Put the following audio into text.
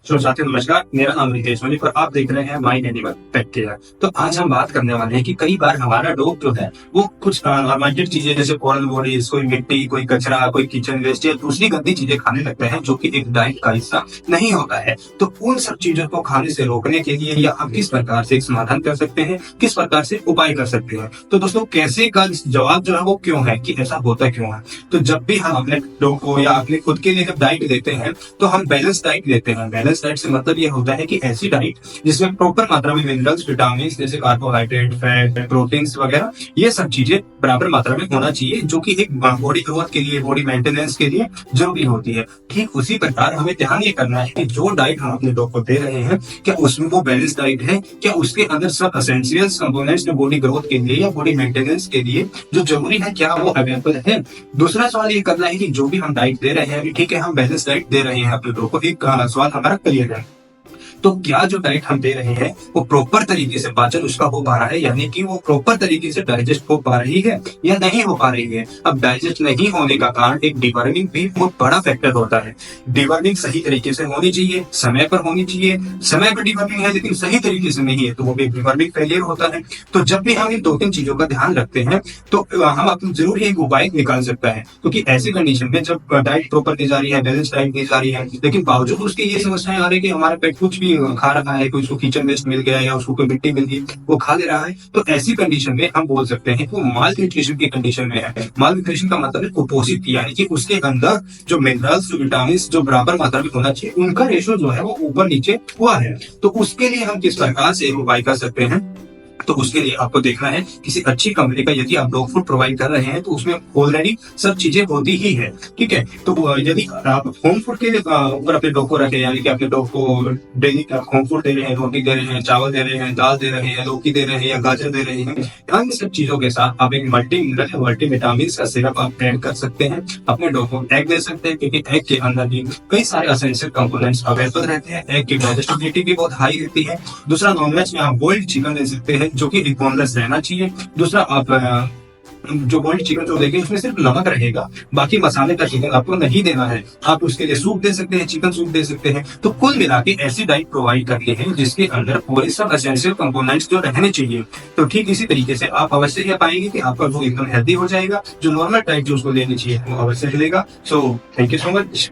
तो साथियों नमस्कार, मेरा नाम रितेश मलिक और आप देख रहे हैं माइन एनिमल पेट केयर। तो आज हम बात करने वाले हैं कि कई बार हमारा डॉग जो है वो कुछ अनवांटेड चीजें जैसे फॉरेन बॉडीज, कोई मिट्टी, कोई कचरा, कोई किचन वेस्ट या दूसरी गंदी चीजें खाने लगते हैं जो कि एक डाइट का हिस्सा नहीं होता है। तो उन सब चीजों को खाने से रोकने के लिए या हम किस प्रकार से एक समाधान कर सकते हैं, किस प्रकार से उपाय कर सकते हैं। तो दोस्तों कैसे का जवाब जो है वो क्यों है कि ऐसा होता क्यों है। तो जब भी हम अपने डॉग को या अपने खुद के लिए जब डाइट देते हैं तो हम बैलेंस डाइट देते हैं। बैलेंस डाइट से मतलब ये होता है कि ऐसी डाइट जिसमें प्रॉपर मात्रा में मिनरल्स, विटामिन जैसे कार्बोहाइड्रेट, फैट, प्रोटीन्स वगैरह ये सब चीजें बराबर मात्रा में होना चाहिए, जो कि एक बॉडी ग्रोथ के लिए, बॉडी मेंटेनेंस के लिए जरूरी होती है। ठीक उसी प्रकार हमें ध्यान ये करना है कि जो डाइट हम अपने डॉग को दे रहे हैं क्या उसमें वो बैलेंस डाइट है, क्या उसके अंदर सब एसेंशियल्स कंपोनेंट्स जो बॉडी ग्रोथ के लिए या बॉडी मेंटेनेंस के लिए जो जरूरी है क्या वो अवेलेबल है। दूसरा सवाल ये करना है कि जो भी हम डाइट दे रहे हैं, ठीक है हम बैलेंस डाइट दे रहे हैं अपने डॉग को, एक सवाल हमारा क्लियर है, तो क्या जो डाइट हम दे रहे हैं वो प्रॉपर तरीके से पाचन उसका हो पा रहा है, यानी कि वो प्रॉपर तरीके से डाइजेस्ट हो पा रही है या नहीं हो पा रही है। अब डाइजेस्ट नहीं होने का कारण एक डिवर्मिंग भी बहुत बड़ा फैक्टर होता है। डिवर्मिंग सही तरीके से होनी चाहिए, समय पर होनी चाहिए। समय पर डिवर्मिंग है लेकिन सही तरीके से नहीं है तो वो भी डिवर्मिंग फेलियर होता है। तो जब भी हम इन दो तीन चीजों का ध्यान रखते हैं तो हम अपने जरूर एक उपाय निकाल सकता है, क्योंकि ऐसी कंडीशन में जब डाइट प्रॉपर दी जा रही है, बैलेंस डाइट दी जा रही है, लेकिन बावजूद उसकी ये समस्याएं आ रही है कि हमारा पेट कुछ भी खा रहा है, कोई उसको किचन वेस्ट मिल गया या उसको कोई मिट्टी मिल गई वो खा ले रहा है, तो ऐसी कंडीशन में हम बोल सकते हैं वो माल न्यूट्रिशन की कंडीशन में है। माल न्यूट्रिशन का मतलब है कुपोषित, यानी कि उसके अंदर जो मिनरल्स, जो विटामिन जो बराबर मात्रा में होना चाहिए उनका रेशो जो है वो ऊपर नीचे हुआ है। तो उसके लिए हम किस प्रकार से उपाय कर सकते हैं, तो उसके लिए आपको देखना है किसी अच्छी कंपनी का यदि आप डॉग फूड प्रोवाइड कर रहे हैं तो उसमें ऑलरेडी सब चीजें होती ही है, ठीक है। तो यदि आप होम फूड के ऊपर अपने डॉग को रखें, यानी कि अपने डॉग को डेली होम फूड दे रहे हैं, रोटी दे रहे हैं, चावल दे रहे हैं, दाल दे रहे हैं, लौकी दे रहे हैं या गाजर दे रहे हैं, इन सब चीजों के साथ आप एक मल्टी मिनरल या मल्टी विटामिन का सिरप आप ऐड कर सकते हैं। अपने डॉग को एग दे सकते हैं, क्योंकि एग के अंदर भी कई सारे एसेंशियल कंपोनेंट्स अवेलेबल रहते हैं। एग की डाइजेस्टिबिलिटी भी बहुत हाई रहती है। दूसरा, नॉनवेज में आप बॉइल्ड चिकन दे सकते हैं जो कि एक बोनलेस रहना चाहिए। दूसरा, आप जो बॉइल्ड चिकन जो देंगे उसमें सिर्फ नमक रहेगा, बाकी मसाले का चिकन आपको नहीं देना है। आप उसके लिए सूप दे सकते हैं, चिकन सूप दे सकते हैं। तो कुल मिला के ऐसी डाइट प्रोवाइड करते हैं जिसके अंदर पूरे सब एसेंशियल कंपोनेंट्स जो रहने चाहिए। तो ठीक इसी तरीके से आप अवश्य ये पाएंगे कि आपका डॉग एकदम हेल्दी हो जाएगा, जो नॉर्मल डाइट जो उसको लेनी चाहिए वो अवश्य मिलेगा। So thank you so much.